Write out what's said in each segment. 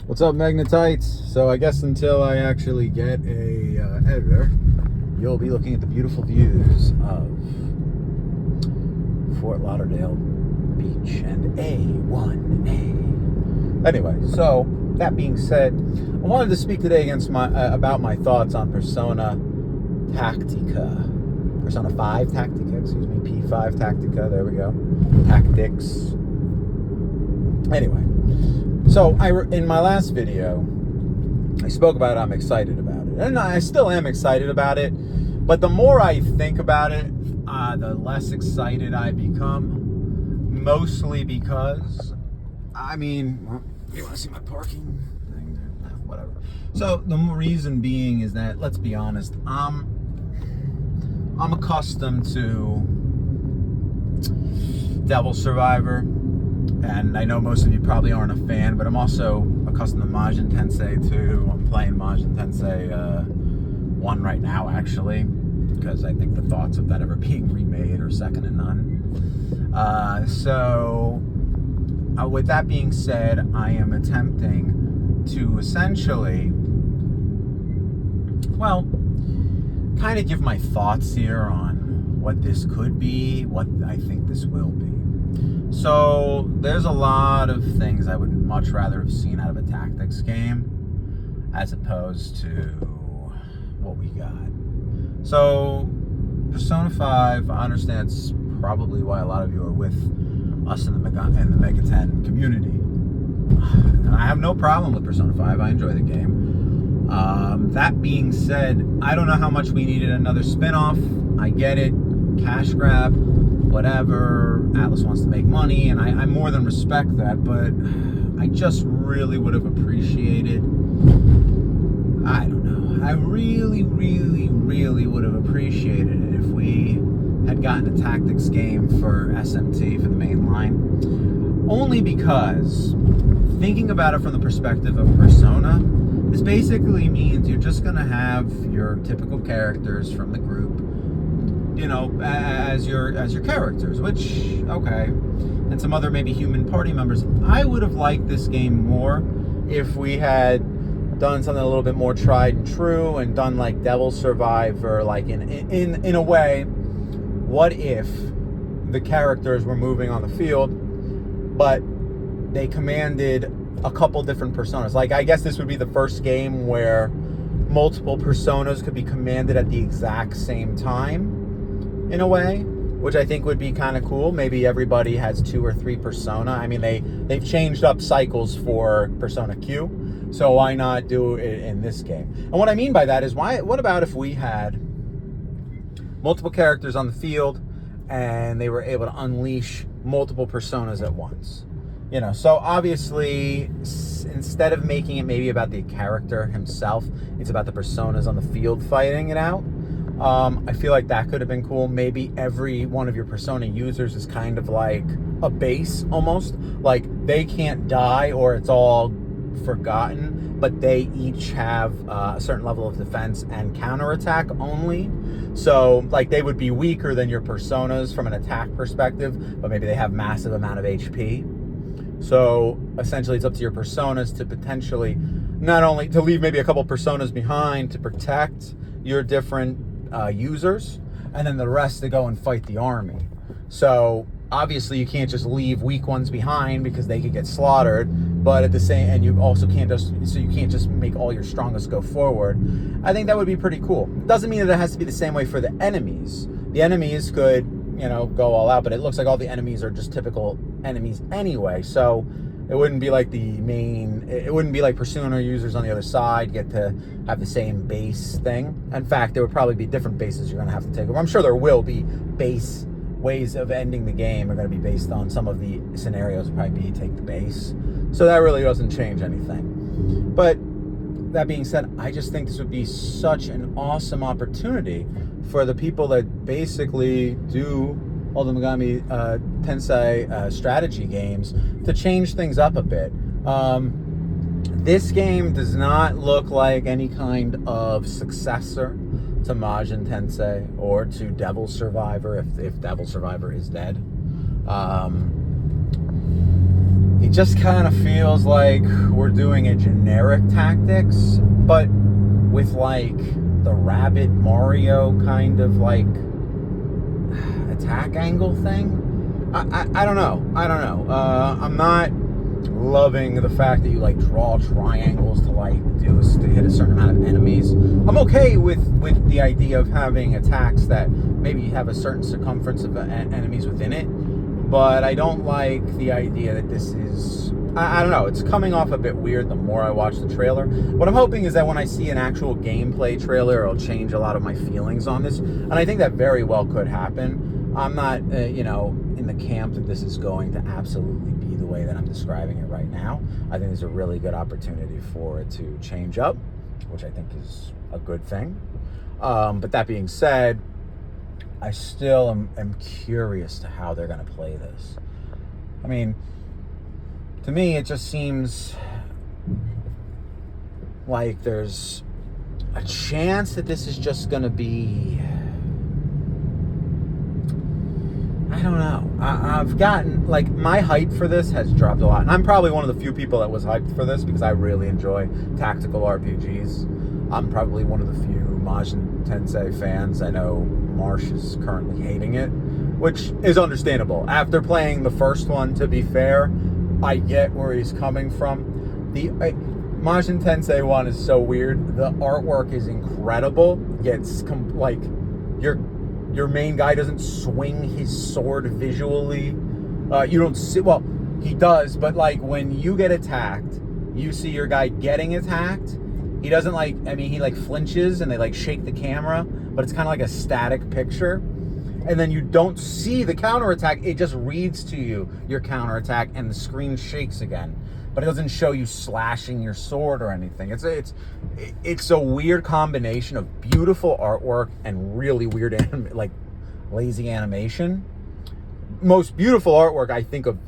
What's up, Magnetites? So I guess until I actually get a editor, you'll be looking at the beautiful views of Fort Lauderdale Beach and A1A. Anyway, so that being said, I wanted to speak today about my thoughts on Persona Tactica. Persona 5 Tactica, P5 Tactica, there we go. Tactics. Anyway, so in my last video, I spoke about I'm excited about it. And I still am excited about it, but the more I think about it, the less excited I become. Mostly because, you want to see my parking thing? Whatever. So the reason being is that, let's be honest, I'm accustomed to Devil Survivor, and I know most of you probably aren't a fan, but I'm also accustomed to Majin Tensei 2. I'm playing Majin Tensei 1 right now, actually, because I think the thoughts of that ever being remade are second to none. With that being said, I am attempting to essentially, kind of give my thoughts here on what this could be, what I think this will be. So there's a lot of things I would much rather have seen out of a tactics game as opposed to what we got. So Persona 5, I understand it's probably why a lot of you are with us in the Mega 10 community. And I have no problem with Persona 5. I enjoy the game. That being said, I don't know how much we needed another spin-off. I get it. Cash grab, whatever. Atlas wants to make money, and I more than respect that, but I just really would have appreciated, I don't know, I really would have appreciated it if we had gotten a tactics game for SMT, for the main line. Only because, thinking about it from the perspective of Persona, this basically means you're just going to have your typical characters from the group, as your characters, which, okay, and some other maybe human party members. I would have liked this game more if we had done something a little bit more tried and true and done like Devil Survivor, like in a way. What if the characters were moving on the field, but they commanded a couple different personas? Like, I guess this would be the first game where multiple personas could be commanded at the exact same time, in a way, which I think would be kind of cool. Maybe everybody has 2 or 3 persona. I mean, they've changed up cycles for Persona Q, so why not do it in this game? And what I mean by that is, what about if we had multiple characters on the field and they were able to unleash multiple personas at once? So obviously, instead of making it maybe about the character himself, it's about the personas on the field fighting it out. I feel like that could have been cool. Maybe every one of your Persona users is kind of like a base, almost. Like, they can't die or it's all forgotten, but they each have a certain level of defense and counterattack only. So, like, they would be weaker than your Personas from an attack perspective, but maybe they have massive amount of HP. So, essentially, it's up to your Personas to potentially, not only to leave maybe a couple Personas behind to protect your different users, and then the rest to go and fight the army. So obviously you can't just leave weak ones behind because they could get slaughtered, but at the same, and you also can't just make all your strongest go forward. I think that would be pretty cool. Doesn't mean that it has to be the same way for the enemies. The enemies could, go all out, but it looks like all the enemies are just typical enemies anyway, so it wouldn't be like it wouldn't be like Persona users on the other side get to have the same base thing. In fact, there would probably be different bases you're going to have to take over. I'm sure there will be base ways of ending the game are going to be based on some of the scenarios, probably take the base. So that really doesn't change anything. But that being said, I just think this would be such an awesome opportunity for the people that basically do all the Megami Tensei strategy games to change things up a bit. This game does not look like any kind of successor to Majin Tensei or to Devil Survivor, if Devil Survivor is dead. it just kind of feels like we're doing a generic Tactics, but with like the Rabbit Mario kind of like attack angle thing. I don't know. I'm not loving the fact that you like draw triangles to like to hit a certain amount of enemies. I'm okay with the idea of having attacks that maybe have a certain circumference of enemies within it, but I don't like the idea that this is, I don't know, it's coming off a bit weird the more I watch the trailer. What I'm hoping is that when I see an actual gameplay trailer, it'll change a lot of my feelings on this, and I think that very well could happen. I'm not, in the camp that this is going to absolutely be the way that I'm describing it right now. I think there's a really good opportunity for it to change up, which I think is a good thing. But that being said, I still am curious to how they're going to play this. I mean, to me, it just seems like there's a chance that this is just going to be, I don't know. I've gotten, like, my hype for this has dropped a lot. And I'm probably one of the few people that was hyped for this because I really enjoy tactical RPGs. I'm probably one of the few Majin Tensei fans. I know Marsh is currently hating it, which is understandable. After playing the first one, to be fair, I get where he's coming from. The Majin Tensei 1 is so weird. The artwork is incredible. It's like your main guy doesn't swing his sword visually. You don't see, well, he does, but like when you get attacked, you see your guy getting attacked. He doesn't like, he like flinches and they like shake the camera, but it's kind of like a static picture. And then you don't see the counterattack. It just reads to you your counterattack and the screen shakes again. But it doesn't show you slashing your sword or anything. It's a weird combination of beautiful artwork and really weird lazy animation. Most beautiful artwork I think of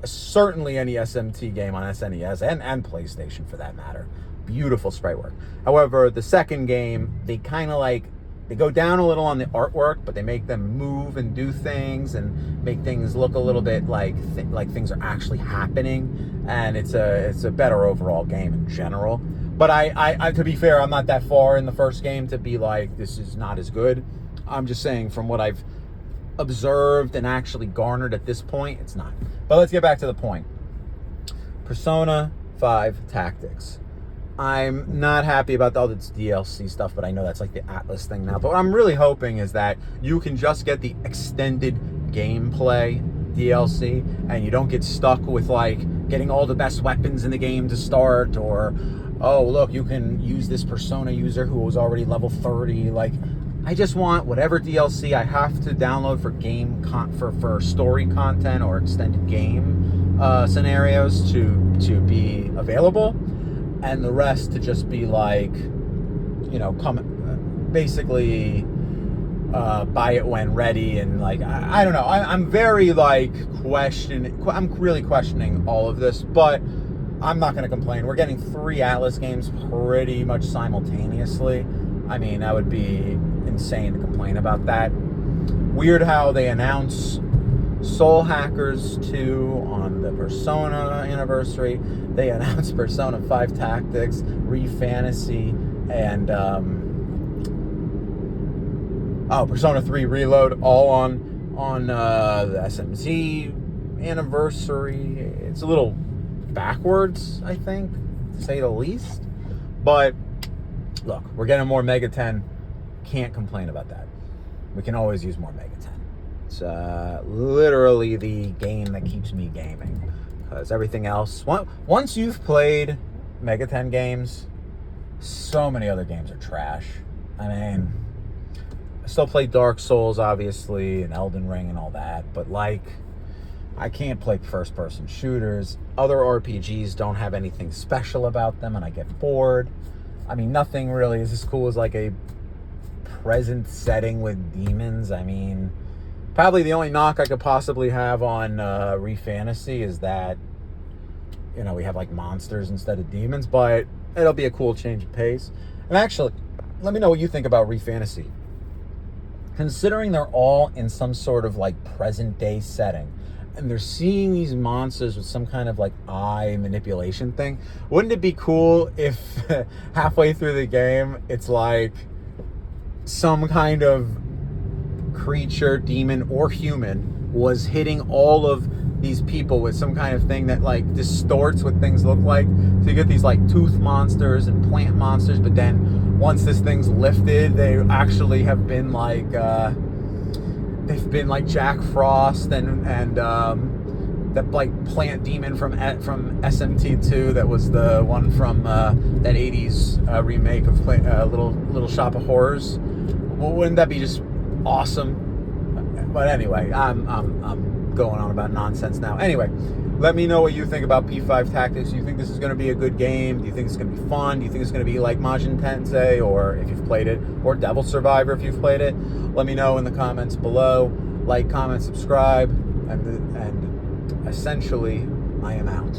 certainly any SMT game on SNES and PlayStation for that matter. Beautiful sprite work. However, the second game, they kind of they go down a little on the artwork, but they make them move and do things and make things look a little bit like things are actually happening, and it's a better overall game in general. But I to be fair, I'm not that far in the first game to be like this is not as good. I'm just saying from what I've observed and actually garnered at this point, it's not. But let's get back to the point. Persona 5 Tactics. I'm not happy about all this DLC stuff, but I know that's like the Atlas thing now. But what I'm really hoping is that you can just get the extended gameplay DLC and you don't get stuck with like getting all the best weapons in the game to start, or, oh, look, you can use this Persona user who was already level 30. Like, I just want whatever DLC I have to download for for story content or extended game scenarios to be available. And the rest to just be like, basically buy it when ready. And like, I don't know. I'm very like I'm really questioning all of this, but I'm not going to complain. We're getting 3 Atlas games pretty much simultaneously. I mean, that would be insane to complain about that. Weird how they announce Soul Hackers 2 on the Persona anniversary. They announced Persona 5 Tactics, Re-Fantasy, and Persona 3 Reload, all on the SMT anniversary. It's a little backwards, I think, to say the least. But look, we're getting more Mega 10. Can't complain about that. We can always use more Mega 10. It's literally the game that keeps me gaming, because everything else, once you've played Mega 10 games, so many other games are trash. I mean, I still play Dark Souls, obviously, and Elden Ring and all that, but like, I can't play first-person shooters. Other RPGs don't have anything special about them, and I get bored. I mean, nothing really is as cool as like a present setting with demons. I mean, probably the only knock I could possibly have on Re-Fantasy is that, we have like monsters instead of demons, but it'll be a cool change of pace. And actually, let me know what you think about Re-Fantasy. Considering they're all in some sort of like present day setting, and they're seeing these monsters with some kind of like eye manipulation thing. Wouldn't it be cool if halfway through the game it's like some kind of creature, demon or human, was hitting all of these people with some kind of thing that like distorts what things look like? So you get these like tooth monsters and plant monsters, but then once this thing's lifted, they actually have been like they've been like Jack Frost and that like plant demon from SMT2 that was the one from that 80s remake of Little Shop of Horrors. Well, wouldn't that be just awesome? But anyway, I'm going on about nonsense now. Anyway, let me know what you think about P5 Tactics. Do you think this is going to be a good game? Do you think it's going to be fun? Do you think it's going to be like Majin Tensei, or if you've played it, or Devil Survivor if you've played it? Let me know in the comments below. Like, comment, subscribe, and essentially, I am out.